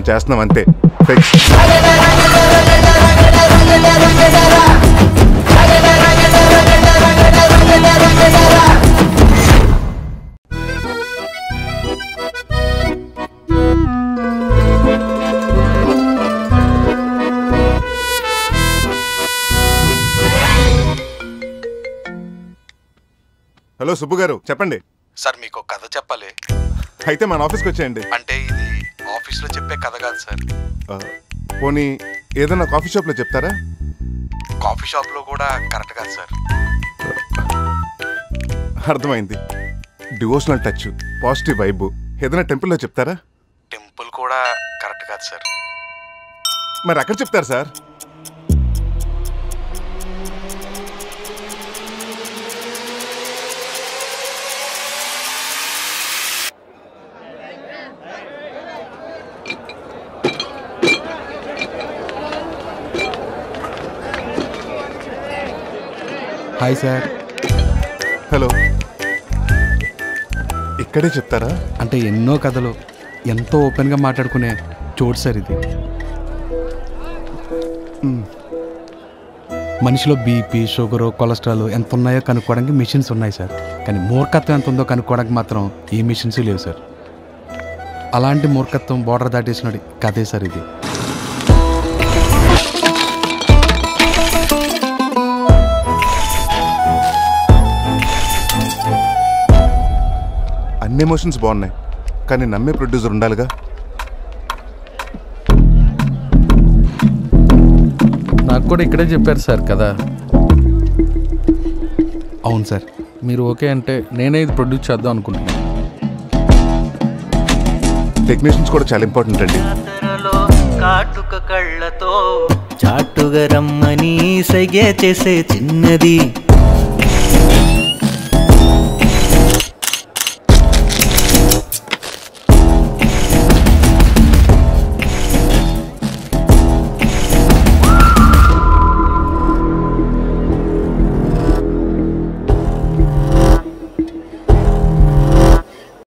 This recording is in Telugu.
చేస్తున్నాం అంతే. ఫిక్స్. హలో సుబ్బు గారు, చెప్పండి. సార్ మీకు కథ చెప్పాలి. అయితే మన ఆఫీస్కి వచ్చేయండి. అంటే ఇది ఆఫీస్లో చెప్పే కథ కాదు సార్. పోనీ ఏదైనా కాఫీ షాప్లో చెప్తారా? కాఫీ షాప్లో కూడా కరెక్ట్ కాదు సార్. అర్థమైంది. డివోషనల్ టచ్, పాజిటివ్ వైబ్ ఏదైనా టెంపుల్లో చెప్తారా? టెంపుల్ కూడా కరెక్ట్ కాదు సార్. మరి అక్కడ చెప్తారు సార్. Hi sir. హలో. ఇక్కడే చెప్తారా? అంటే ఎన్నో కథలు ఎంతో ఓపెన్గా మాట్లాడుకునే చోటు సార్ ఇది. మనిషిలో బీపీ, షుగరు, కొలెస్ట్రాల్ ఎంత ఉన్నాయో కనుక్కోవడానికి మిషన్స్ ఉన్నాయి సార్. కానీ మూర్ఖత్వం ఎంత ఉందో కనుక్కోవడానికి మాత్రం ఏ మిషన్స్ లేవు సార్. అలాంటి మూర్ఖత్వం బోర్డర్ దాటేసినది కథే సార్ ఇది. అన్ని ఎమోషన్స్ బాగున్నాయి, కానీ నమ్మే ప్రొడ్యూసర్ ఉండాలిగా. నాకు కూడా ఇక్కడే చెప్పారు సార్ కదా. అవును సార్. మీరు ఓకే అంటే నేనే ఇది ప్రొడ్యూస్ చేద్దాం అనుకుంటున్నాను. టెక్నీషియన్స్ కూడా చాలా ఇంపార్టెంట్ అండి. కాటుక కళ్ళతో చాటుగా రమ్మని సైగే చేసే చిన్నది